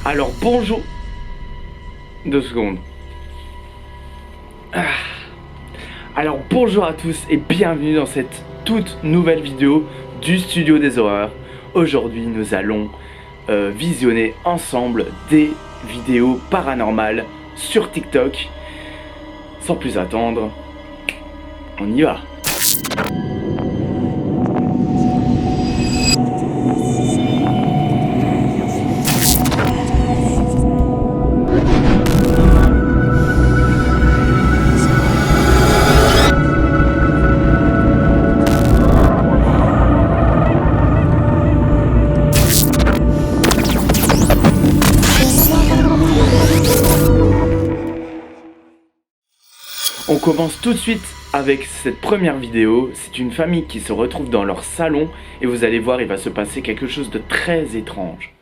Alors bonjour. 2 secondes. Alors bonjour à tous et bienvenue dans cette toute nouvelle vidéo du Studio des Horreurs. Aujourd'hui nous allons visionner ensemble des vidéos paranormales sur TikTok. Sans plus attendre, on y va. On commence tout de suite avec cette première vidéo. C'est une famille qui se retrouve dans leur salon et vous allez voir, il va se passer quelque chose de très étrange.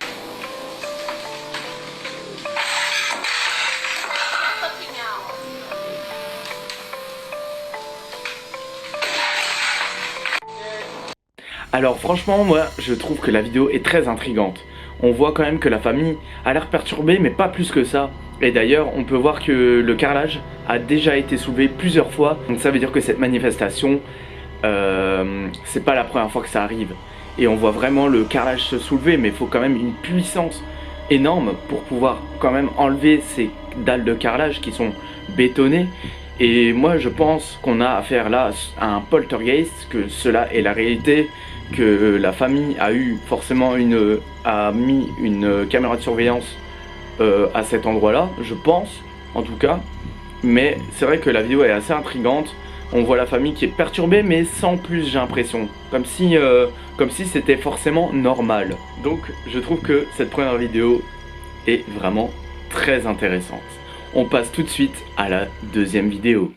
Alors franchement, moi je trouve que la vidéo est très intrigante. On voit quand même que la famille a l'air perturbée, mais pas plus que ça. Et d'ailleurs, on peut voir que le carrelage a déjà été soulevé plusieurs fois. Donc ça veut dire que cette manifestation, c'est pas la première fois que ça arrive. Et on voit vraiment le carrelage se soulever, mais il faut quand même une puissance énorme pour pouvoir quand même enlever ces dalles de carrelage qui sont bétonnées. Et moi je pense qu'on a affaire là à un poltergeist, que cela est la réalité, que la famille a eu forcément mis une caméra de surveillance à cet endroit là, je pense en tout cas. Mais c'est vrai que la vidéo est assez intrigante. On voit la famille qui est perturbée mais sans plus, j'ai l'impression, comme si c'était forcément normal. Donc je trouve que cette première vidéo est vraiment très intéressante. On passe tout de suite à la deuxième vidéo.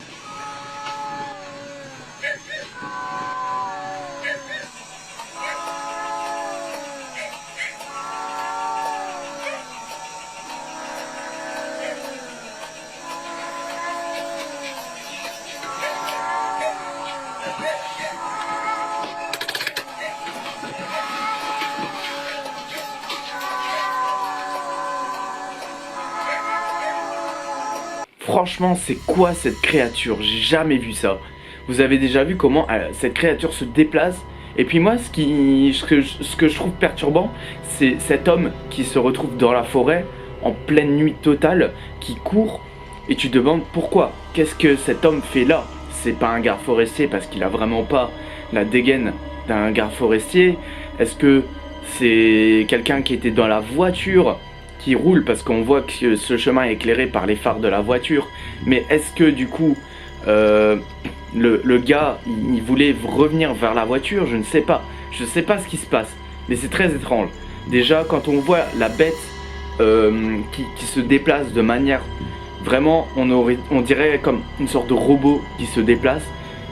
Franchement, c'est quoi cette créature? J'ai jamais vu ça. Vous avez déjà vu comment cette créature se déplace? Et puis moi, ce que je trouve perturbant, c'est cet homme qui se retrouve dans la forêt en pleine nuit totale, qui court, et tu te demandes pourquoi. Qu'est-ce que cet homme fait là? C'est pas un garde forestier parce qu'il a vraiment pas la dégaine d'un garde forestier. Est-ce que c'est quelqu'un qui était dans la voiture qui roule, parce qu'on voit que ce chemin est éclairé par les phares de la voiture? Mais est-ce que du coup le gars il voulait revenir vers la voiture? Je ne sais pas. Je ne sais pas ce qui se passe, mais c'est très étrange. Déjà quand on voit la bête qui se déplace de manière vraiment, on dirait comme une sorte de robot qui se déplace,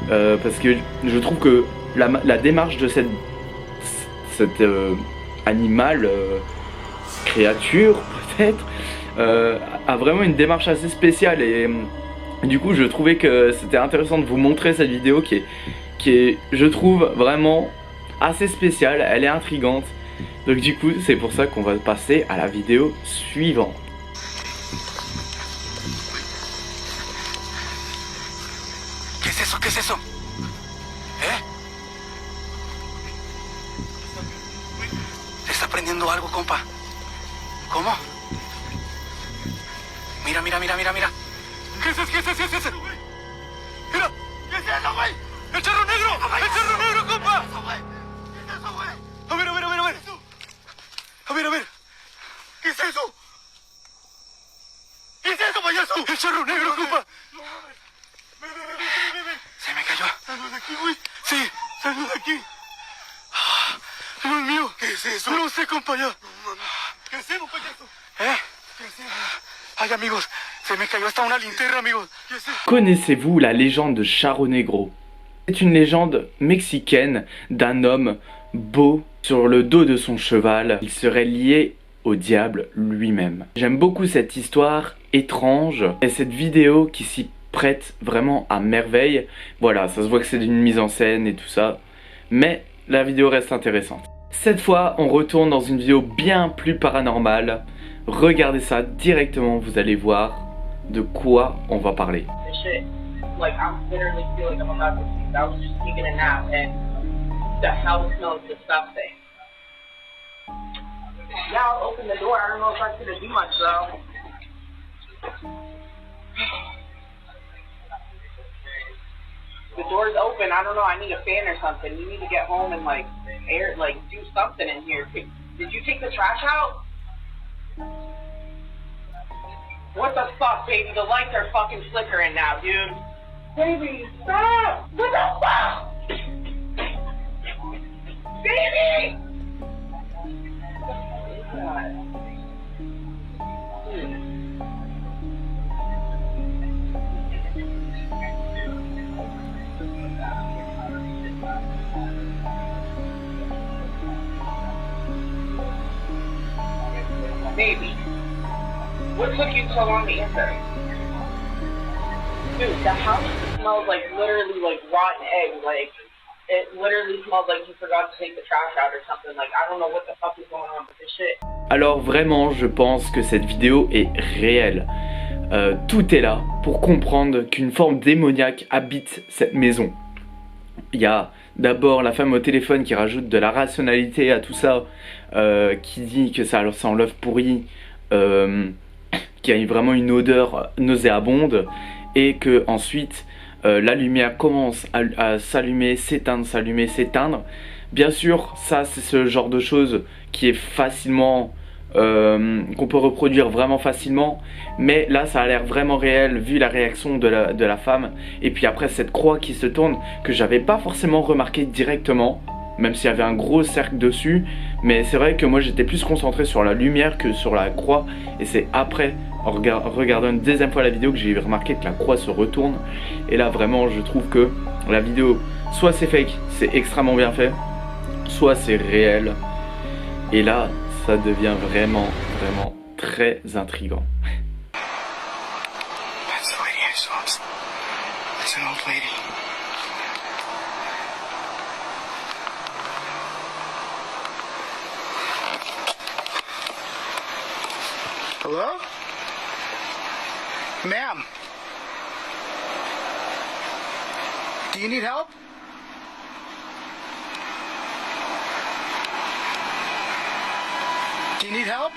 parce que je trouve que la démarche de cet animal, créature peut-être, a vraiment une démarche assez spéciale. Et du coup je trouvais que c'était intéressant de vous montrer cette vidéo qui est je trouve vraiment assez spéciale. Elle est intrigante, donc du coup c'est pour ça qu'on va passer à la vidéo suivante. ¿Qué es eso? ¿Qué es eso? ¿Eh? ¿Está prendiendo algo, compa? ¿Cómo? Mira, mira, mira, mira, mira. ¿Qué es eso? ¿Qué es eso? ¿Qué es eso? Mira. ¿Qué es eso, güey? ¡El charro negro! ¡El charro negro, compa! ¿Qué es eso, güey? ¿Qué es eso, güey? A ver, a ver, a ver, a ver. A ver, a ver. ¿Qué es eso? ¿Qué es eso, payaso? ¡El charro negro, compa! No mames. Ven, ven, ven, ven, ven, ven. Se me cayó. Salud de aquí, güey. Sí, salud de aquí. Dios mío. ¿Qué es eso? No sé, compa, ya. No mames. ¿Qué hacemos, payaso? ¿Eh? ¿Qué hacemos? Ay, amigos, se me cayó hasta una linterna, amigos. ¿Qué hacemos? Connaissez-vous la légende de Charro Negro? C'est une légende mexicaine d'un homme beau sur le dos de son cheval. Il serait lié au diable lui-même. J'aime beaucoup cette histoire étrange et cette vidéo qui s'y prête vraiment à merveille. Voilà, ça se voit que c'est d'une mise en scène et tout ça, mais la vidéo reste intéressante. Cette fois, on retourne dans une vidéo bien plus paranormale. Regardez ça directement, vous allez voir de quoi on va parler. Like I'm literally feeling I'm about to sleep. I was just taking a nap and the house smells disgusting. Yeah, I'll open the door. I don't know if that's gonna do much though. The door's open. I don't know. I need a fan or something. You need to get home and like air, like do something in here. Did you take the trash out? What the fuck, baby? The lights are fucking flickering now, dude. Baby, stop! What the fuck? Baby! Baby, what took you so long to answer? Dude, the house smells like literally like rotten egg. Like it literally smells like you forgot to take the trash out or something. Like I don't know what the fuck is going on with this shit. Alors vraiment, je pense que cette vidéo est réelle. Tout est là pour comprendre qu'une forme démoniaque habite cette maison. Il y a d'abord la femme au téléphone qui rajoute de la rationalité à tout ça, qui dit que ça sent l'œuf pourri, qu'il y a vraiment une odeur nauséabonde, et que ensuite la lumière commence à s'allumer, s'éteindre, s'allumer, s'éteindre. Bien sûr, ça c'est ce genre de choses qui est facilement qu'on peut reproduire vraiment facilement, mais là ça a l'air vraiment réel vu la réaction de la femme. Et puis après cette croix qui se tourne, que j'avais pas forcément remarqué directement, même s'il y avait un gros cercle dessus, mais c'est vrai que moi j'étais plus concentré sur la lumière que sur la croix, et c'est après en regardant une deuxième fois la vidéo que j'ai remarqué que la croix se retourne. Et là vraiment je trouve que la vidéo, soit c'est fake, c'est extrêmement bien fait, soit c'est réel, et là ça devient vraiment très intriguant. That's the lady I saw. It's an old lady. Hello? Ma'am? Do you need help? Do you need help?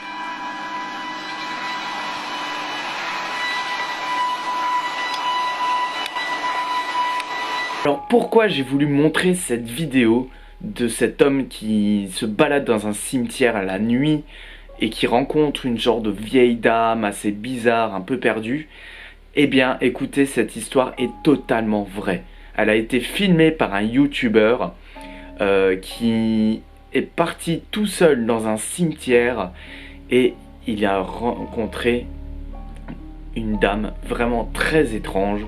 Alors pourquoi j'ai voulu montrer cette vidéo de cet homme qui se balade dans un cimetière à la nuit et qui rencontre une genre de vieille dame assez bizarre, un peu perdue? Eh bien écoutez, cette histoire est totalement vraie. Elle a été filmée par un YouTuber qui est parti tout seul dans un cimetière et il a rencontré une dame vraiment très étrange.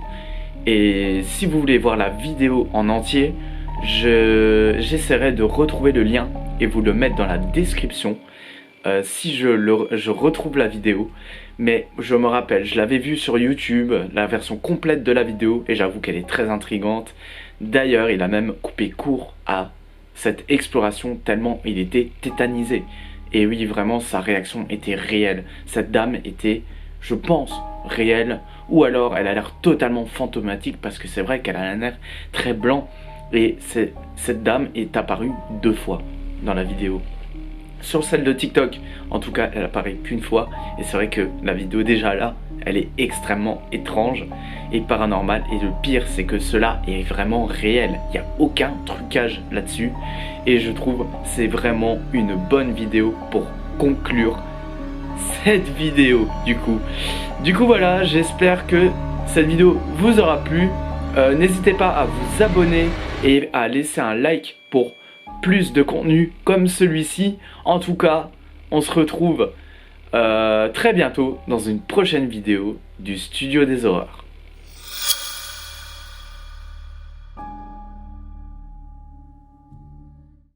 Et si vous voulez voir la vidéo en entier, j'essaierai de retrouver le lien et vous le mettre dans la description si je retrouve la vidéo. Mais je me rappelle, je l'avais vue sur YouTube, la version complète de la vidéo, et j'avoue qu'elle est très intrigante. D'ailleurs, il a même coupé court à cette exploration tellement il était tétanisé. Et oui, vraiment, sa réaction était réelle. Cette dame était, je pense, réelle, ou alors elle a l'air totalement fantomatique, parce que c'est vrai qu'elle a un air très blanc. Et cette dame est apparue 2 fois dans la vidéo. Sur celle de TikTok, en tout cas, elle apparaît qu'une fois. Et c'est vrai que la vidéo déjà là, elle est extrêmement étrange et paranormale. Et le pire, c'est que cela est vraiment réel. Il n'y a aucun trucage là-dessus. Et je trouve c'est vraiment une bonne vidéo pour conclure cette vidéo du coup. Voilà, j'espère que cette vidéo vous aura plu. N'hésitez pas à vous abonner et à laisser un like pour plus de contenu comme celui-ci. En tout cas, on se retrouve très bientôt dans une prochaine vidéo du Studio des Horreurs.